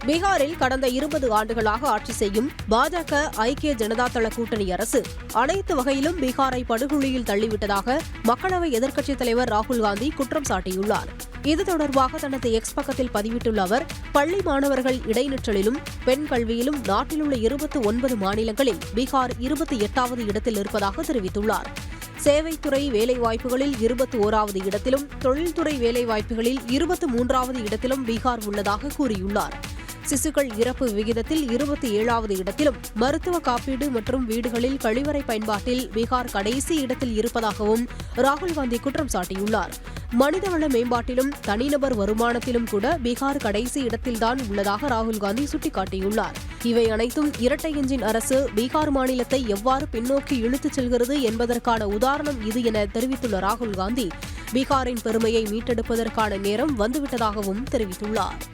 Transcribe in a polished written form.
பீகாரில் கடந்த 20 ஆண்டுகளாக ஆட்சி செய்யும் பாஜக ஐக்கிய ஜனதா தள கூட்டணி அரசு அனைத்து வகையிலும் பீகாரை படுகொலியில் தள்ளிவிட்டதாக மக்களவை எதிர்க்கட்சித் தலைவர் ராகுல் காந்தி குற்றம் சாட்டியுள்ளார். இது தொடர்பாக தனது எக்ஸ் பக்கத்தில் பதிவிட்டுள்ள அவர், பள்ளி மாணவர்கள் இடைநிற்றலிலும் பெண் கல்வியிலும் நாட்டிலுள்ள 29 மாநிலங்களில் பீகார் 28வது இடத்தில் இருப்பதாக தெரிவித்துள்ளார். சேவைத்துறை வேலைவாய்ப்புகளில் 21வது இடத்திலும் தொழில்துறை வேலைவாய்ப்புகளில் 23வது இடத்திலும் பீகார் உள்ளதாக கூறியுள்ளார். சிசுக்கள் இறப்பு விகிதத்தில் 27வது இடத்திலும் மருத்துவ காப்பீடு மற்றும் வீடுகளில் கழிவறை பயன்பாட்டில் பீகார் கடைசி இடத்தில் இருப்பதாகவும் ராகுல் காந்தி குற்றம் சாட்டியுள்ளார். மனிதவள மேம்பாட்டிலும் தனிநபர் வருமானத்திலும் கூட பீகார் கடைசி இடத்தில்தான் உள்ளதாக ராகுல் காந்தி சுட்டிக்காட்டியுள்ளார். இவை அனைத்தும் இரட்டை எஞ்சின் அரசு பீகார் மாநிலத்தை எவ்வாறு பின்னோக்கி இழுத்துச் செல்கிறது என்பதற்கான உதாரணம் இது என தெரிவித்துள்ள ராகுல் காந்தி, பீகாரின் பெருமையை மீட்டெடுப்பதற்கான நேரம் வந்துவிட்டதாகவும் தெரிவித்துள்ளார்.